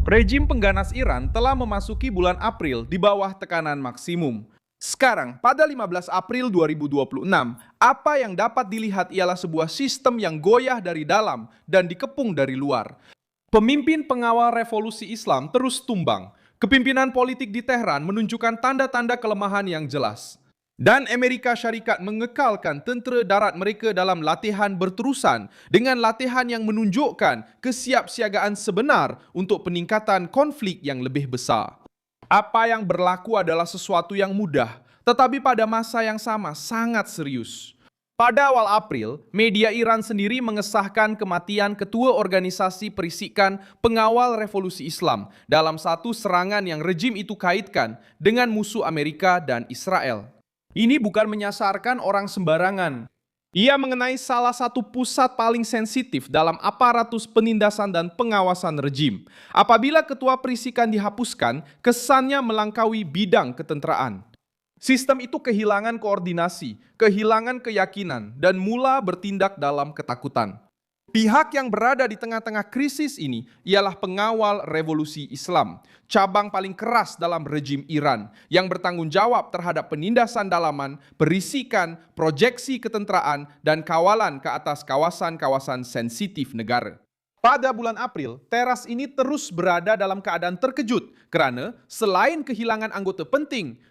Rejim pengganas Iran telah memasuki bulan April di bawah tekanan maksimum. Sekarang, pada 15 April 2026, apa yang dapat dilihat ialah sebuah sistem yang goyah dari dalam dan dikepung dari luar. Pemimpin pengawal revolusi Islam terus tumbang. Kepimpinan politik di Tehran menunjukkan tanda-tanda kelemahan yang jelas. Dan Amerika Syarikat mengekalkan tentera darat mereka dalam latihan berterusan dengan latihan yang menunjukkan kesiapsiagaan sebenar untuk peningkatan konflik yang lebih besar. Apa yang berlaku adalah sesuatu yang mudah, tetapi pada masa yang sama sangat serius. Pada awal April, media Iran sendiri mengesahkan kematian ketua organisasi perisikan pengawal revolusi Islam dalam satu serangan yang rejim itu kaitkan dengan musuh Amerika dan Israel. Ini bukan menyasarkan orang sembarangan. Ia mengenai salah satu pusat paling sensitif dalam aparatus penindasan dan pengawasan rejim. Apabila ketua perisikan dihapuskan, kesannya melangkaui bidang ketenteraan. Sistem itu kehilangan koordinasi, kehilangan keyakinan, dan mula bertindak dalam ketakutan. Pihak yang berada di tengah-tengah krisis ini ialah pengawal revolusi Islam, cabang paling keras dalam rejim Iran yang bertanggung jawab terhadap penindasan dalaman, perisikan, proyeksi ketenteraan, dan kawalan ke atas kawasan-kawasan sensitif negara. Pada bulan April, teras ini terus berada dalam keadaan terkejut kerana selain kehilangan anggota penting,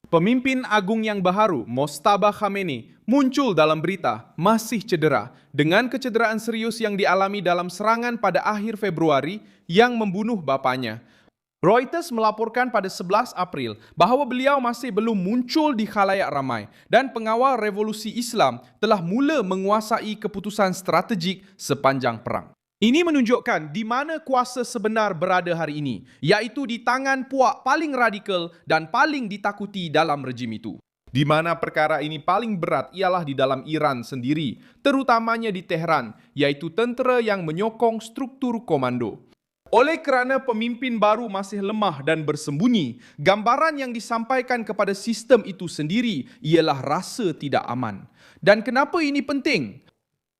pemimpin agung yang baharu, Mojtaba Khamenei, muncul dalam berita masih cedera dengan kecederaan serius yang dialami dalam serangan pada akhir Februari yang membunuh bapanya. Reuters melaporkan pada 11 April bahawa beliau masih belum muncul di khalayak ramai dan pengawal revolusi Islam telah mula menguasai keputusan strategik sepanjang perang. Ini menunjukkan di mana kuasa sebenar berada hari ini, iaitu di tangan puak paling radikal dan paling ditakuti dalam rejim itu. Di mana perkara ini paling berat ialah di dalam Iran sendiri, terutamanya di Tehran, iaitu tentera yang menyokong struktur komando. Oleh kerana pemimpin baru masih lemah dan bersembunyi, gambaran yang disampaikan kepada sistem itu sendiri ialah rasa tidak aman. Dan kenapa ini penting?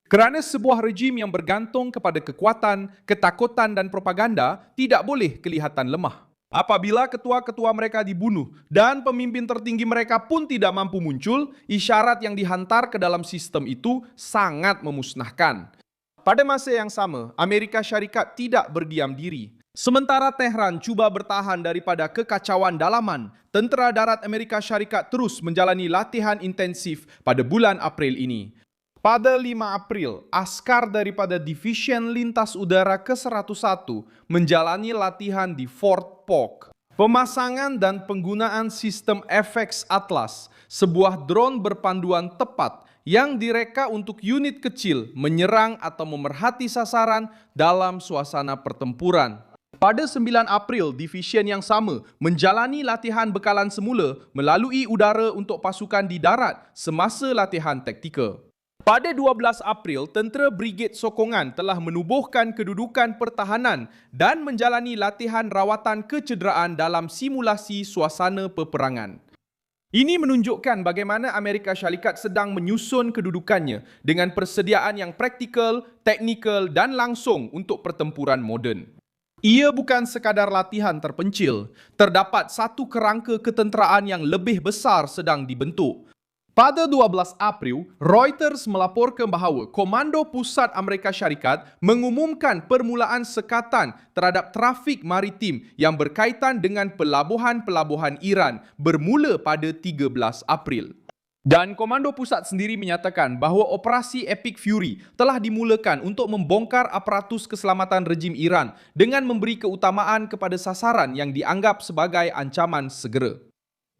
Kerana sebuah rejim yang bergantung kepada kekuatan, ketakutan dan propaganda tidak boleh kelihatan lemah. Apabila ketua-ketua mereka dibunuh dan pemimpin tertinggi mereka pun tidak mampu muncul, isyarat yang dihantar ke dalam sistem itu sangat memusnahkan. Pada masa yang sama, Amerika Syarikat tidak berdiam diri. Sementara Tehran cuba bertahan daripada kekacauan dalaman, tentera darat Amerika Syarikat terus menjalani latihan intensif pada bulan April ini. Pada 5 April, askar daripada Division Lintas Udara ke-101 menjalani latihan di Fort Polk. Pemasangan dan penggunaan sistem FX Atlas, sebuah drone berpanduan tepat yang direka untuk unit kecil menyerang atau memerhati sasaran dalam suasana pertempuran. Pada 9 April, division yang sama menjalani latihan bekalan semula melalui udara untuk pasukan di darat semasa latihan taktikal. Pada 12 April, tentera Brigade Sokongan telah menubuhkan kedudukan pertahanan dan menjalani latihan rawatan kecederaan dalam simulasi suasana peperangan. Ini menunjukkan bagaimana Amerika Syarikat sedang menyusun kedudukannya dengan persediaan yang praktikal, teknikal dan langsung untuk pertempuran moden. Ia bukan sekadar latihan terpencil, terdapat satu kerangka ketenteraan yang lebih besar sedang dibentuk. Pada 12 April, Reuters melaporkan bahawa Komando Pusat Amerika Syarikat mengumumkan permulaan sekatan terhadap trafik maritim yang berkaitan dengan pelabuhan-pelabuhan Iran bermula pada 13 April. Dan Komando Pusat sendiri menyatakan bahawa operasi Epic Fury telah dimulakan untuk membongkar aparatus keselamatan rejim Iran dengan memberi keutamaan kepada sasaran yang dianggap sebagai ancaman segera.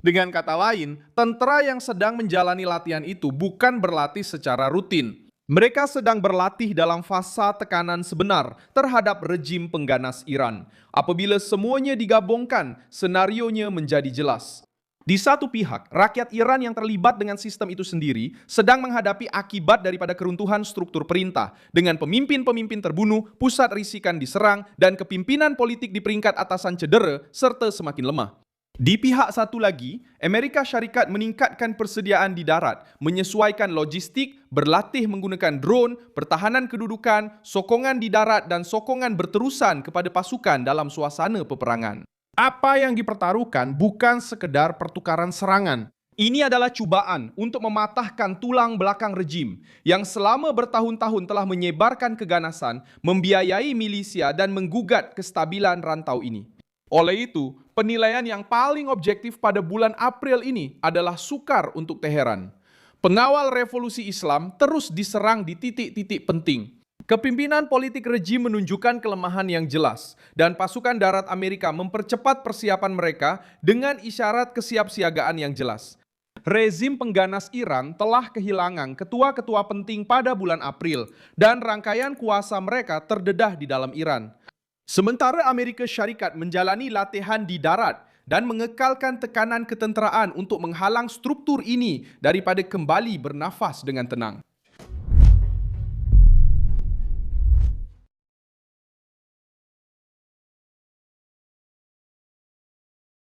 Dengan kata lain, tentera yang sedang menjalani latihan itu bukan berlatih secara rutin. Mereka sedang berlatih dalam fasa tekanan sebenar terhadap rejim pengganas Iran. Apabila semuanya digabungkan, senarionya menjadi jelas. Di satu pihak, rakyat Iran yang terlibat dengan sistem itu sendiri sedang menghadapi akibat daripada keruntuhan struktur perintah dengan pemimpin-pemimpin terbunuh, pusat risikan diserang, dan kepimpinan politik di peringkat atasan cedera serta semakin lemah. Di pihak satu lagi, Amerika Syarikat meningkatkan persediaan di darat, menyesuaikan logistik, berlatih menggunakan drone, pertahanan kedudukan, sokongan di darat dan sokongan berterusan kepada pasukan dalam suasana peperangan. Apa yang dipertaruhkan bukan sekedar pertukaran serangan. Ini adalah cubaan untuk mematahkan tulang belakang rejim yang selama bertahun-tahun telah menyebarkan keganasan, membiayai milisia dan menggugat kestabilan rantau ini. Oleh itu, penilaian yang paling objektif pada bulan April ini adalah sukar untuk Teheran. Pengawal revolusi Islam terus diserang di titik-titik penting. Kepimpinan politik rejim menunjukkan kelemahan yang jelas, dan pasukan darat Amerika mempercepat persiapan mereka dengan isyarat kesiapsiagaan yang jelas. Rezim pengganas Iran telah kehilangan ketua-ketua penting pada bulan April, dan rangkaian kuasa mereka terdedah di dalam Iran. Sementara Amerika Syarikat menjalani latihan di darat dan mengekalkan tekanan ketenteraan untuk menghalang struktur ini daripada kembali bernafas dengan tenang.